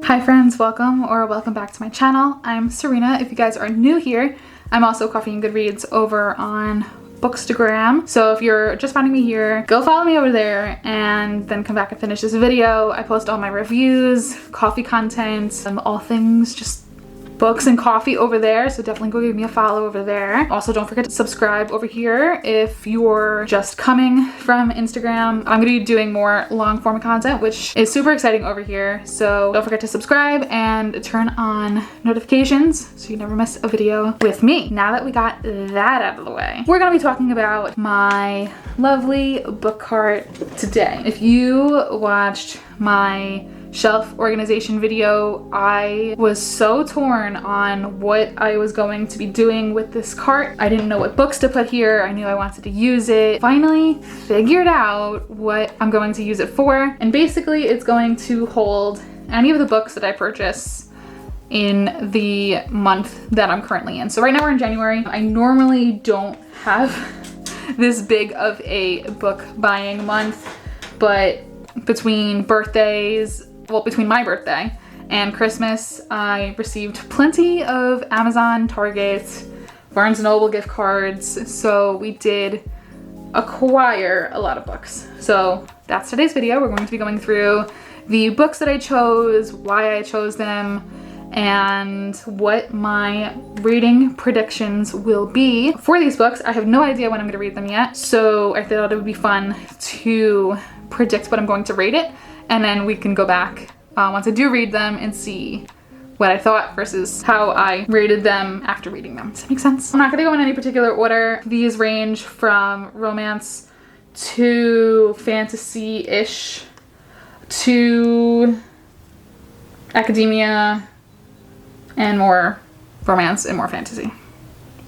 Hi friends, welcome back to my channel. I'm Serena. If you guys are new here, I'm also Coffee and Goodreads over on Bookstagram. So if you're just finding me here, go follow me over there and then come back and finish this video. I post all my reviews, coffee content, all things just books and coffee over there, so definitely go give me a follow over there. Also, don't forget to subscribe over here if you're just coming from Instagram. I'm gonna be doing more long form content, which is super exciting over here, so don't forget to subscribe and turn on notifications so you never miss a video with me. Now that we got that out of the way, we're gonna be talking about my lovely book cart today. If you watched my shelf organization video, I was so torn on what I was going to be doing with this cart. I didn't know what books to put here. I knew I wanted to use it. Finally figured out what I'm going to use it for, and basically it's going to hold any of the books that I purchase in the month that I'm currently in. So right now we're in January. I normally don't have this big of a book buying month, but between my birthday and Christmas, I received plenty of Amazon, Target, Barnes & Noble gift cards, so we did acquire a lot of books. So that's today's video. We're going to be going through the books that I chose, why I chose them, and what my reading predictions will be for these books. I have no idea when I'm going to read them yet, so I thought it would be fun to predict what I'm going to rate it, and then we can go back once I do read them and see what I thought versus how I rated them after reading them. Does that make sense? I'm not gonna go in any particular order. These range from romance to fantasy-ish to academia and more romance and more fantasy.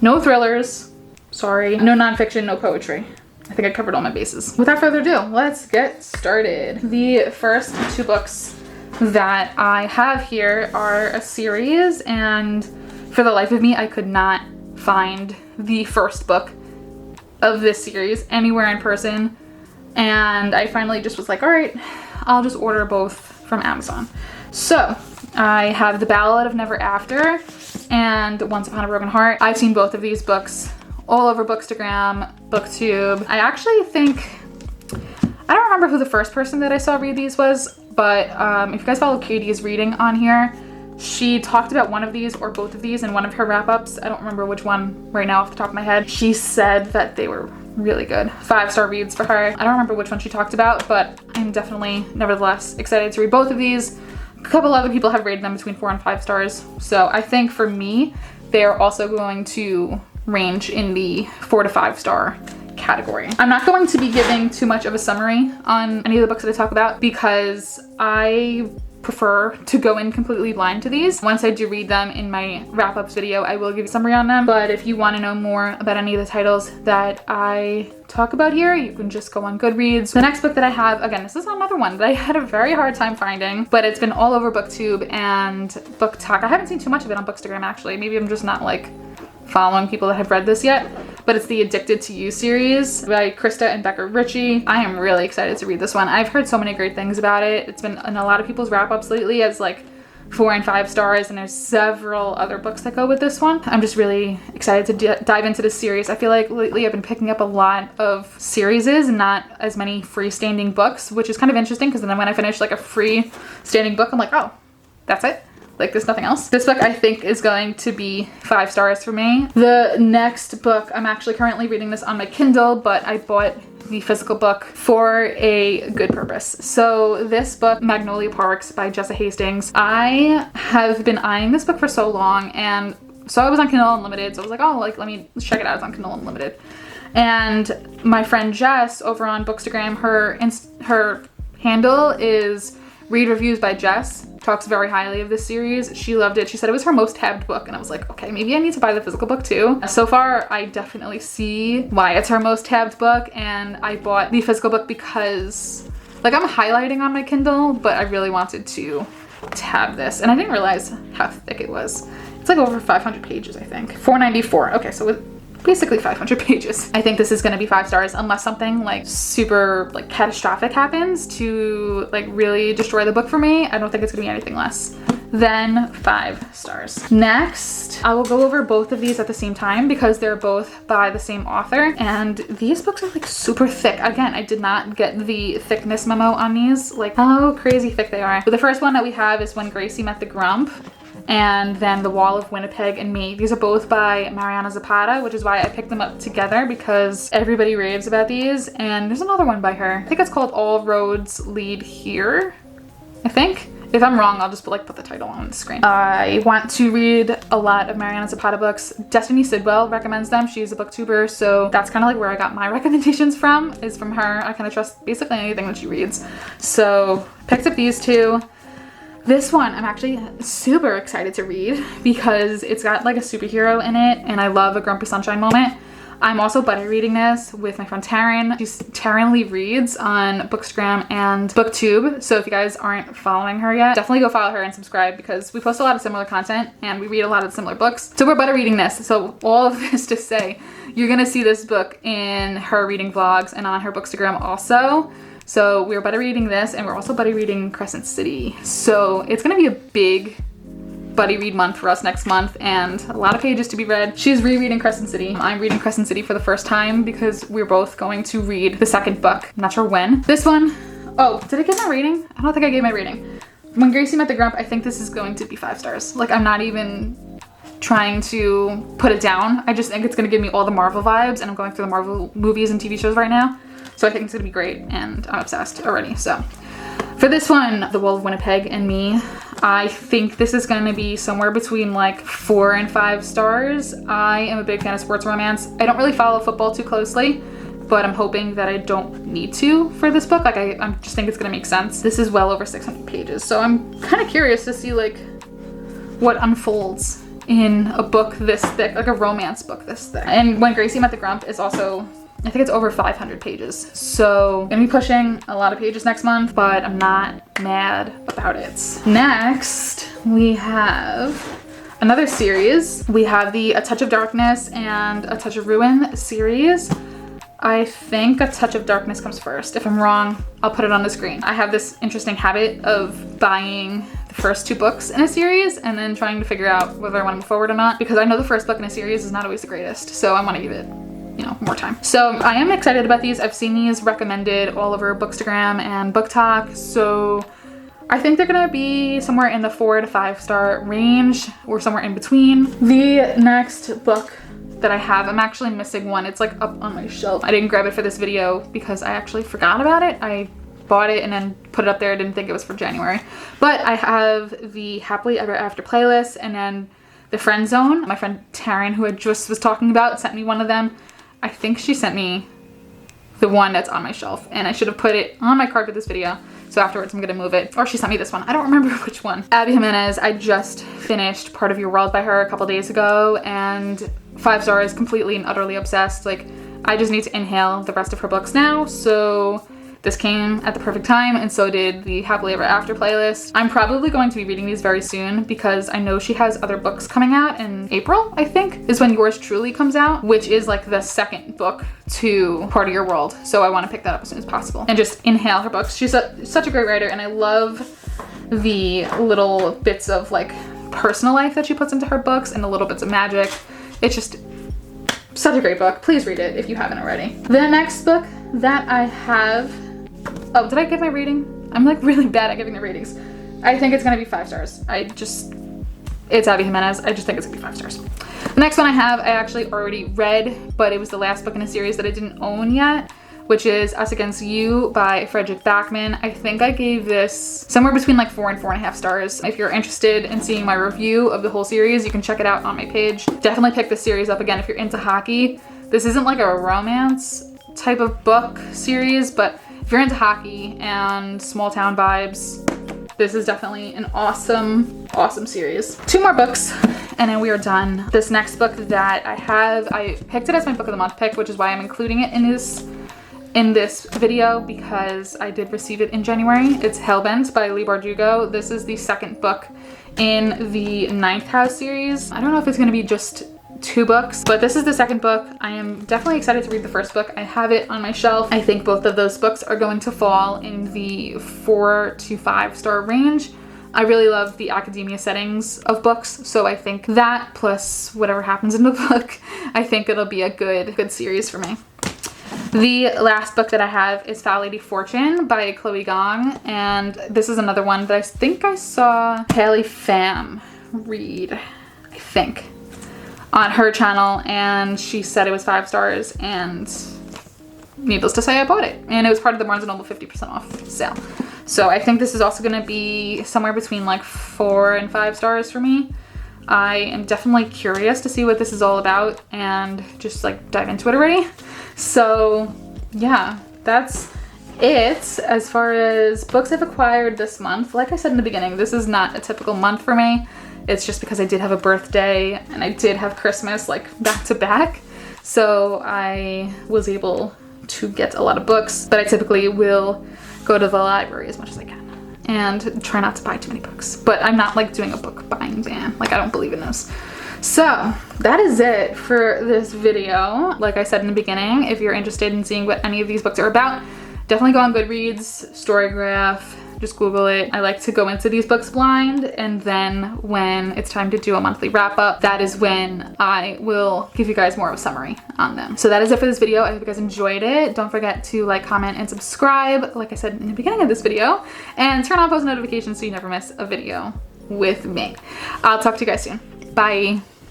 No thrillers, sorry. No nonfiction, no poetry. I think I covered all my bases. Without further ado, let's get started. The first two books that I have here are a series, and for the life of me, I could not find the first book of this series anywhere in person. And I finally just was like, all right, I'll just order both from Amazon. So I have The Ballot of Never After and Once Upon a Broken Heart. I've seen both of these books all over Bookstagram, Booktube. I actually think, I don't remember who the first person that I saw read these was, but if you guys follow Katie's Reading on here, she talked about one of these or both of these in one of her wrap-ups. I don't remember which one right now off the top of my head. She said that they were really good. 5-star reads for her. I don't remember which one she talked about, but I'm definitely, nevertheless, excited to read both of these. A couple other people have rated them between 4 and 5 stars. So I think for me, they are also going to range in the 4 to 5 star category. I'm not going to be giving too much of a summary on any of the books that I talk about because I prefer to go in completely blind to these. Once I do read them in my wrap-ups video, I will give you a summary on them. But if you want to know more about any of the titles that I talk about here, you can just go on Goodreads. The next book that I have, again, this is another one that I had a very hard time finding, but it's been all over BookTube and booktok. I haven't seen too much of it on Bookstagram, actually. Maybe I'm just not like following people that have read this yet, but it's the Addicted to You series by Krista and Becca Ritchie. I am really excited to read this one. I've heard so many great things about it. It's been in a lot of people's wrap-ups lately as like 4 and 5 stars, and there's several other books that go with this one. I'm just really excited to dive into this series. I feel like lately I've been picking up a lot of series and not as many freestanding books, which is kind of interesting because then when I finish like a freestanding book, I'm like, oh, that's it? Like there's nothing else. This book I think is going to be 5 stars for me. The next book, I'm actually currently reading this on my Kindle, but I bought the physical book for a good purpose. So this book, Magnolia Parks by Jessa Hastings, I have been eyeing this book for so long, and so I was on Kindle Unlimited, so I was like, oh, like let me check it out. It's on Kindle Unlimited. And my friend Jess over on Bookstagram, her handle is Read Reviews by Jess. Talks very highly of this series. She loved it. She said it was her most tabbed book, and I was like, okay, maybe I need to buy the physical book too. So far, I definitely see why it's her most tabbed book, and I bought the physical book because, like, I'm highlighting on my Kindle, but I really wanted to tab this, and I didn't realize how thick it was. It's like over 500 pages, I think. 494. Okay, so with basically 500 pages. I think this is gonna be 5 stars unless something like super like catastrophic happens to like really destroy the book for me. I don't think it's gonna be anything less. then 5 stars. Next, I will go over both of these at the same time because they're both by the same author, and these books are like super thick. Again, I did not get the thickness memo on these, like how crazy thick they are. But the first one that we have is When Gracie Met the Grump, and then The Wall of Winnipeg and Me. These are both by Mariana Zapata, which is why I picked them up together because everybody raves about these. And there's another one by her. I think it's called All Roads Lead Here, I think. If I'm wrong, I'll just put the title on the screen. I want to read a lot of Mariana Zapata books. Destiny Sidwell recommends them. She's a booktuber, so that's kind of like where I got my recommendations from, is from her. I kind of trust basically anything that she reads. So picked up these two. This one I'm actually super excited to read because it's got like a superhero in it, and I love a grumpy sunshine moment. I'm also buddy reading this with my friend Taryn. She's Taryn Reads on Bookstagram and Booktube. So if you guys aren't following her yet, definitely go follow her and subscribe because we post a lot of similar content and we read a lot of similar books. So we're buddy reading this. So all of this to say, you're gonna see this book in her reading vlogs and on her Bookstagram also. So we're buddy reading this, and we're also buddy reading Crescent City. So it's gonna be a big buddy read month for us next month, and a lot of pages to be read. She's rereading Crescent City. I'm reading Crescent City for the first time because we're both going to read the second book. I'm not sure when. This one, oh, did I give my rating? I don't think I gave my rating. When Gracie Met the Grump, I think this is going to be 5 stars. Like, I'm not even trying to put it down. I just think it's gonna give me all the Marvel vibes, and I'm going through the Marvel movies and TV shows right now. So I think it's gonna be great, and I'm obsessed already. So for this one, The Wall of Winnipeg and Me, I think this is gonna be somewhere between like 4 and 5 stars. I am a big fan of sports romance. I don't really follow football too closely, but I'm hoping that I don't need to for this book. Like I just think it's gonna make sense. This is well over 600 pages. So I'm kind of curious to see like what unfolds in a book this thick, like a romance book this thick. And When Gracie Met the Grump is also, I think it's over 500 pages. So I'm gonna be pushing a lot of pages next month, but I'm not mad about it. Next, we have another series. We have the A Touch of Darkness and A Touch of Ruin series. I think A Touch of Darkness comes first. If I'm wrong, I'll put it on the screen. I have this interesting habit of buying the first 2 books in a series and then trying to figure out whether I want to move forward or not, because I know the first book in a series is not always the greatest. So I want to give it, you know, more time. So I am excited about these. I've seen these recommended all over Bookstagram and booktok. So I think they're gonna be somewhere in the 4 to 5 star range or somewhere in between. The next book that I have, I'm actually missing one. It's like up on my shelf. I didn't grab it for this video because I actually forgot about it. I bought it and then put it up there. I didn't think it was for January. But I have the Happily Ever After playlist, and then the Friend Zone. My friend Taryn, who I just was talking about, sent me one of them. I think she sent me the one that's on my shelf, and I should have put it on my card for this video. So afterwards I'm gonna move it. Or she sent me this one. I don't remember which one. Abby Jimenez, I just finished Part of Your World by her a couple days ago, and 5 stars, completely and utterly obsessed. Like, I just need to inhale the rest of her books now. So this came at the perfect time, and so did the Happily Ever After playlist. I'm probably going to be reading these very soon because I know she has other books coming out in April, I think, is when Yours Truly comes out, which is like the second book to Part of Your World. So I want to pick that up as soon as possible and just inhale her books. She's such a great writer, and I love the little bits of like personal life that she puts into her books and the little bits of magic. It's just such a great book. Please read it if you haven't already. The next book that I have, oh, did I give my rating? I'm like really bad at giving the ratings. I think it's gonna be 5 stars. It's Abby Jimenez. I just think it's gonna be 5 stars. The next one I have, I actually already read, but it was the last book in a series that I didn't own yet, which is Us Against You by Fredrik Backman. I think I gave this somewhere between like 4 and 4.5 stars. If you're interested in seeing my review of the whole series, you can check it out on my page. Definitely pick this series up again if you're into hockey. This isn't like a romance type of book series, but if you're into hockey and small town vibes, this is definitely an awesome, awesome series. 2 more books and then we are done. This next book that I have, I picked it as my book of the month pick, which is why I'm including it in this video, because I did receive it in January. It's Hellbent by Leigh Bardugo. This is the second book in the Ninth House series. I don't know if it's gonna be just 2 books, but this is the second book. I am definitely excited to read the first book. I have it on my shelf. I think both of those books are going to fall in the 4 to 5 star range. I really love the academia settings of books, so I think that plus whatever happens in the book, I think it'll be a good series for me. The last book that I have is Phthality Fortune by Chloe Gong, and this is another one that I think I saw Haley Pham read, I think, on her channel, and she said it was 5 stars, and needless to say, I bought it. And it was part of the Barnes & Noble 50% off sale. So I think this is also gonna be somewhere between like 4 and 5 stars for me. I am definitely curious to see what this is all about and just like dive into it already. So yeah, that's it as far as books I've acquired this month. Like I said in the beginning, this is not a typical month for me. It's just because I did have a birthday and I did have Christmas like back to back. So I was able to get a lot of books, but I typically will go to the library as much as I can and try not to buy too many books. But I'm not like doing a book buying ban. Like I don't believe in those. So that is it for this video. Like I said in the beginning, if you're interested in seeing what any of these books are about, definitely go on Goodreads, Storygraph, just Google it. I like to go into these books blind, and then when it's time to do a monthly wrap up, that is when I will give you guys more of a summary on them. So that is it for this video. I hope you guys enjoyed it. Don't forget to like, comment, and subscribe, like I said in the beginning of this video, and turn on post notifications so you never miss a video with me. I'll talk to you guys soon. Bye.